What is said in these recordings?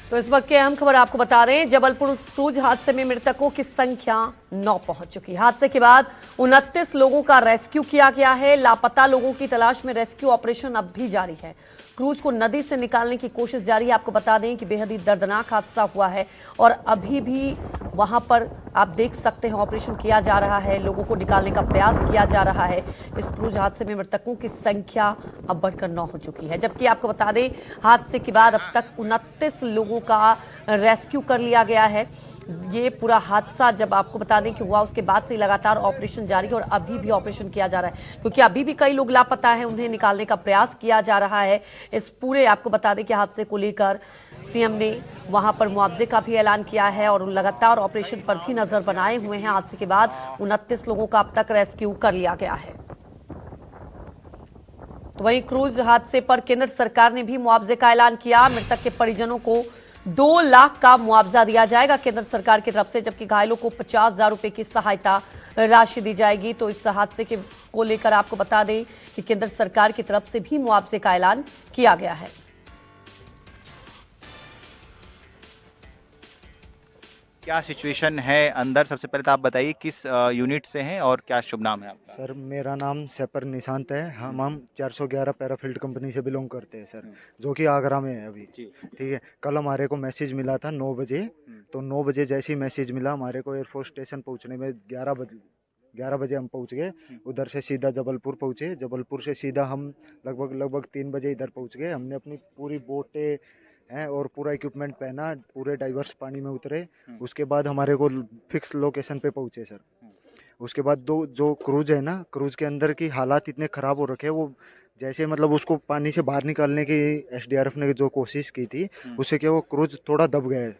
तो इस वक्त की अहम खबर आपको बता रहे हैं, जबलपुर क्रूज हादसे में मृतकों की संख्या 9 पहुंच चुकी है। हादसे के बाद 29 लोगों का रेस्क्यू किया गया है। लापता लोगों की तलाश में रेस्क्यू ऑपरेशन अब भी जारी है। क्रूज को नदी से निकालने की कोशिश जारी है। आपको बता दें कि बेहद ही दर्दनाक हादसा हुआ है और अभी भी वहां पर आप देख सकते हैं ऑपरेशन किया जा रहा है, लोगों को निकालने का प्रयास किया जा रहा है। इस क्रूज हादसे में मृतकों की संख्या अब बढ़कर 9 हो चुकी है, जबकि आपको बता दें हादसे के बाद अब तक 29 लोगों का रेस्क्यू कर लिया गया है। ये पूरा हादसा जब आपको बता दें कि हुआ उसके बाद से लगातार ऑपरेशन जारी है और अभी भी ऑपरेशन किया जा रहा है, क्योंकि अभी भी कई लोग लापता हैं, उन्हें निकालने का प्रयास किया जा रहा है। इस पूरे आपको बता दें कि हादसे को लेकर सीएम ने वहां पर मुआवजे का भी ऐलान किया है और लगातार ऑपरेशन पर भी नजर बनाए हुए हैं। हादसे के बाद 29 लोगों का अब तक रेस्क्यू कर लिया गया है। तो वहीं क्रूज हादसे पर केंद्र सरकार ने भी मुआवजे का ऐलान किया। मृतक के परिजनों को 2 लाख का मुआवजा दिया जाएगा केंद्र सरकार की तरफ से, जबकि घायलों को 50,000 रुपए की सहायता राशि दी जाएगी। तो इस हादसे को लेकर आपको बता दें कि केंद्र सरकार की तरफ से भी मुआवजे का ऐलान किया गया है। क्या सिचुएशन है अंदर? सबसे पहले तो आप बताइए किस यूनिट से हैं और क्या शुभ नाम है आपका? सर मेरा नाम सैपर निशांत है। हम 411 पैराफील्ड कंपनी से बिलोंग करते हैं सर, जो कि आगरा में है अभी। ठीक है, कल हमारे को मैसेज मिला था 9 बजे। तो 9 बजे जैसे ही मैसेज मिला हमारे को एयरफोर्स स्टेशन पहुंचने में 11 बजे हम पहुंच गए। उधर से सीधा जबलपुर पहुंचे। जबलपुर से सीधा हम लगभग 3 बजे इधर पहुंच गए। हमने अपनी पूरी बोटें हैं और पूरा इक्विपमेंट पहना, पूरे डाइवर्स पानी में उतरे। उसके बाद हमारे को फिक्स लोकेशन पे पहुंचे सर। उसके बाद जो क्रूज है ना, क्रूज के अंदर की हालात इतने ख़राब हो रखे हैं, वो जैसे मतलब उसको पानी से बाहर निकालने की एसडीआरएफ ने जो कोशिश की थी, उससे क्या वो क्रूज थोड़ा दब गया है।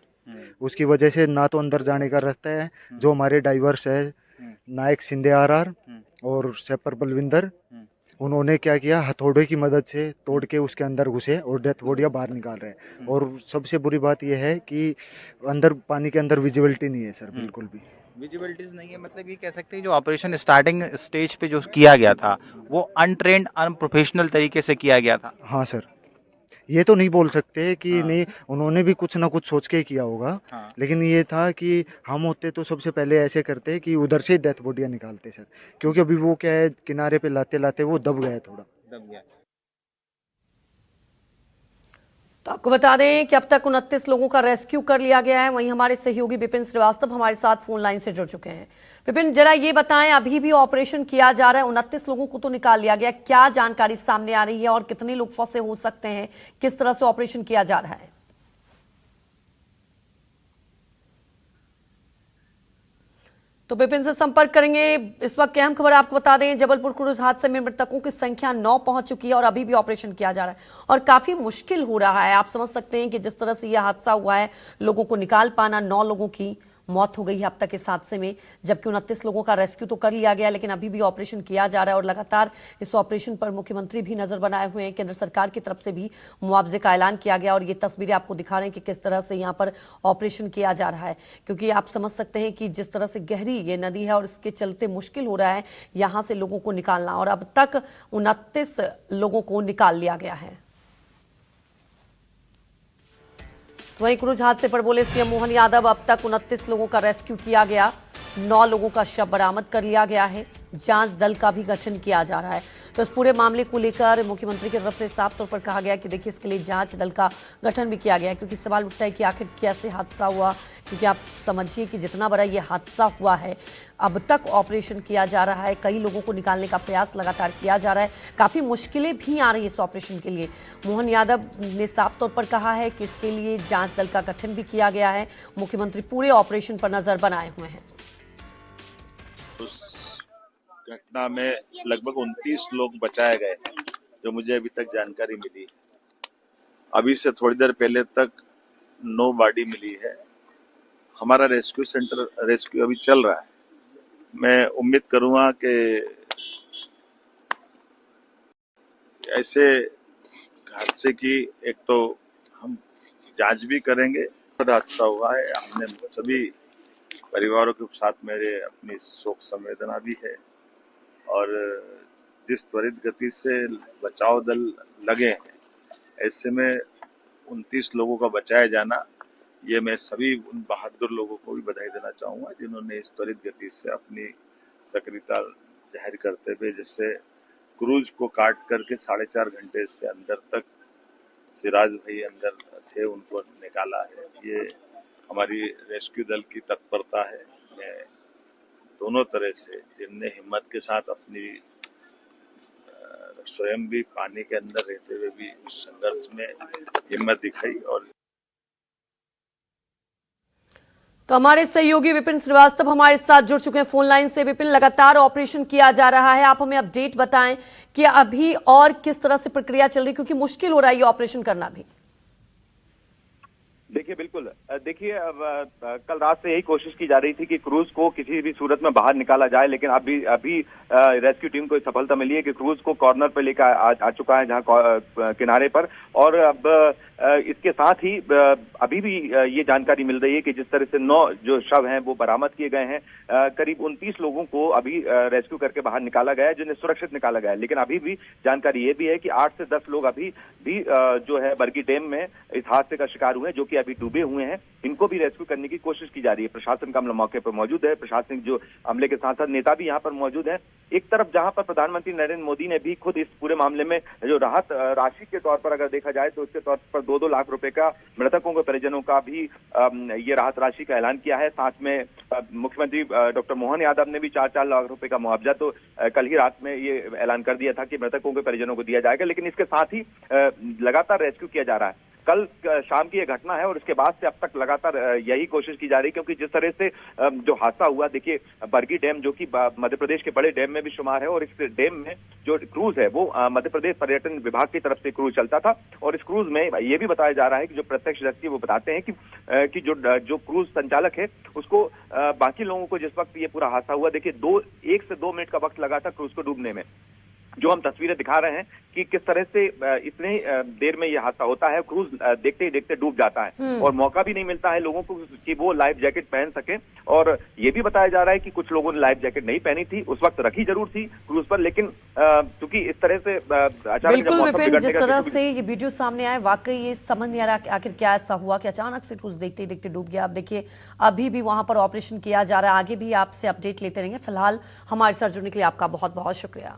उसकी वजह से ना तो अंदर जाने का रास्ता है। जो हमारे डाइवर्स है नायक सिंधे आर और सैपर बलविंदर, उन्होंने क्या किया, हथौड़े की मदद से तोड़ के उसके अंदर घुसे और डेथ बॉडियाँ बाहर निकाल रहे हैं। और सबसे बुरी बात यह है कि अंदर पानी के अंदर विजिबिलिटी नहीं है सर, बिल्कुल भी विजिबिलिटीज नहीं है, मतलब ये कह सकते हैं जो ऑपरेशन स्टार्टिंग स्टेज पे जो किया गया था वो अनट्रेंड अनप्रोफेशनल तरीके से किया गया था। हाँ सर, ये तो नहीं बोल सकते कि हाँ। नहीं, उन्होंने भी कुछ ना कुछ सोच के ही किया होगा। हाँ। लेकिन ये था कि हम होते तो सबसे पहले ऐसे करते कि उधर से डेथ बॉडियाँ निकालते सर, क्योंकि अभी वो क्या है, किनारे पे लाते लाते वो दब गया थोड़ा। दब गया। तो आपको बता दें कि अब तक 29 लोगों का रेस्क्यू कर लिया गया है। वहीं हमारे सहयोगी विपिन श्रीवास्तव हमारे साथ फोन लाइन से जुड़ चुके हैं। विपिन, जरा ये बताएं, अभी भी ऑपरेशन किया जा रहा है, 29 लोगों को तो निकाल लिया गया, क्या जानकारी सामने आ रही है और कितने लोग फंसे हो सकते हैं, किस तरह से ऑपरेशन किया जा रहा है? तो विपिन से संपर्क करेंगे। इस वक्त की अहम खबर आपको बता दें, जबलपुर क्रूज हादसे में मृतकों की संख्या 9 पहुंच चुकी है और अभी भी ऑपरेशन किया जा रहा है और काफी मुश्किल हो रहा है। आप समझ सकते हैं कि जिस तरह से यह हादसा हुआ है, लोगों को निकाल पाना, 9 लोगों की मौत हो गई है अब तक इस हादसे में, जबकि 29 लोगों का रेस्क्यू तो कर लिया गया, लेकिन अभी भी ऑपरेशन किया जा रहा है और लगातार इस ऑपरेशन पर मुख्यमंत्री भी नजर बनाए हुए हैं। केंद्र सरकार की तरफ से भी मुआवजे का ऐलान किया गया और ये तस्वीरें आपको दिखा रहे हैं कि किस तरह से यहाँ पर ऑपरेशन किया जा रहा है, क्योंकि आप समझ सकते हैं कि जिस तरह से गहरी ये नदी है और इसके चलते मुश्किल हो रहा है यहाँ से लोगों को निकालना, और अब तक 29 लोगों को निकाल लिया गया है। वहीं क्रूज हादसे पर बोले सीएम मोहन यादव, अब तक 29 लोगों का रेस्क्यू किया गया, 9 लोगों का शव बरामद कर लिया गया है, जांच दल का भी गठन किया जा रहा है। तो इस पूरे मामले को लेकर मुख्यमंत्री की तरफ से साफ तौर पर कहा गया कि देखिए इसके लिए जांच दल का गठन भी किया गया है, क्योंकि सवाल उठता है कि आखिर कैसे हादसा हुआ, क्योंकि आप समझिए कि जितना बड़ा ये हादसा हुआ है, अब तक ऑपरेशन किया जा रहा है, कई लोगों को निकालने का प्रयास लगातार किया जा रहा है, काफी मुश्किलें भी आ रही है इस ऑपरेशन के लिए। मोहन यादव ने साफ तौर पर कहा है कि इसके लिए जांच दल का गठन भी किया गया है। मुख्यमंत्री पूरे ऑपरेशन पर नजर बनाए हुए हैं। उस घटना में लगभग 29 लोग बचाए गए, जो मुझे अभी तक जानकारी मिली। अभी से थोड़ी देर पहले तक 9 बॉडी मिली है। हमारा रेस्क्यू अभी चल रहा है। मैं उम्मीद करूंगा कि ऐसे हादसे की एक तो हम जांच भी करेंगे। हादसा हुआ है, हमने सभी परिवारों के साथ मेरे अपनी शोक संवेदना भी है, और जिस त्वरित गति से बचाव दल लगे हैं, ऐसे में 29 लोगों का बचाया जाना ये मैं सभी उन बहादुर लोगों को भी बधाई देना चाहूंगा जिन्होंने इस त्वरित गति से अपनी सक्रियता जाहिर करते हुए जैसे क्रूज को काट करके 4.5 घंटे से अंदर तक सिराज भाई अंदर थे उनको निकाला है। ये हमारी रेस्क्यू दल की तत्परता है। मैं दोनों तरह से जिनने हिम्मत के साथ अपनी स्वयं भी पानी के अंदर रहते हुए भी उस संघर्ष में हिम्मत दिखाई। और तो हमारे सहयोगी विपिन श्रीवास्तव हमारे साथ जुड़ चुके हैं फोन लाइन से। विपिन, लगातार ऑपरेशन किया जा रहा है, आप हमें अपडेट बताएं कि अभी और किस तरह से प्रक्रिया चल रही है, क्योंकि मुश्किल हो रहा है ये ऑपरेशन करना भी। देखिए बिल्कुल, देखिए कल रात से यही कोशिश की जा रही थी कि क्रूज को किसी भी सूरत में बाहर निकाला जाए, लेकिन अभी रेस्क्यू टीम को सफलता मिली है कि क्रूज को कॉर्नर पे लेकर आ चुका है, जहां किनारे पर। और अब इसके साथ ही अभी भी ये जानकारी मिल रही है कि जिस तरह से 9 जो शव हैं वो बरामद किए गए हैं, करीब 29 लोगों को अभी रेस्क्यू करके बाहर निकाला गया है, जिन्हें सुरक्षित निकाला गया है। लेकिन अभी भी जानकारी ये भी है कि 8 से 10 लोग अभी भी जो है बरगी डैम में इस हादसे का शिकार हुए हैं, जो कि अभी डूबे हुए हैं। इनको भी रेस्क्यू करने की कोशिश की जा रही है। प्रशासन का अमला मौके पर मौजूद है, प्रशासनिक जो अमले के साथ साथ नेता भी यहाँ पर मौजूद है। एक तरफ जहां पर प्रधानमंत्री नरेंद्र मोदी ने भी खुद इस पूरे मामले में जो राहत राशि के तौर पर अगर देखा जाए तो उसके तौर पर 2-2 लाख रुपए का मृतकों के परिजनों का भी ये राहत राशि का ऐलान किया है। साथ में मुख्यमंत्री डॉक्टर मोहन यादव ने भी 4-4 लाख रुपए का मुआवजा तो कल ही रात में ये ऐलान कर दिया था कि मृतकों के परिजनों को दिया जाएगा। लेकिन इसके साथ ही लगातार रेस्क्यू किया जा रहा है। कल शाम की ये घटना है और इसके बाद से अब तक लगातार यही कोशिश की जा रही है, क्योंकि जिस तरह से जो हादसा हुआ, देखिए बरगी डैम जो कि मध्य प्रदेश के बड़े डैम में भी शुमार है, और इस डैम में जो क्रूज है वो मध्य प्रदेश पर्यटन विभाग की तरफ से क्रूज चलता था। और इस क्रूज में ये भी बताया जा रहा है कि जो प्रत्यक्षदर्शी वो बताते हैं कि जो क्रूज संचालक है उसको बाकी लोगों को जिस वक्त ये पूरा हादसा हुआ, देखिए 1 से 2 मिनट का वक्त लगा था क्रूज को डूबने में। जो हम तस्वीरें दिखा रहे हैं कि किस तरह से इतने देर में यह हादसा होता है, क्रूज देखते ही देखते डूब जाता है और मौका भी नहीं मिलता है लोगों को कि वो लाइफ जैकेट पहन सके। और ये भी बताया जा रहा है कि कुछ लोगों ने लाइफ जैकेट नहीं पहनी थी, उस वक्त रखी जरूर थी क्रूज पर, लेकिन क्योंकि इस तरह से अचानक बिल्कुल विपिन, जिस तरह से ये वीडियो सामने आए, वाकई ये समझ नहीं आ रहा आखिर क्या ऐसा हुआ कि अचानक से क्रूज देखते ही देखते डूब गया। अब देखिए अभी भी वहां पर ऑपरेशन किया जा रहा है, आगे भी आपसे अपडेट लेते रहेंगे। फिलहाल हमारे साथ जुड़ने के लिए आपका बहुत बहुत शुक्रिया।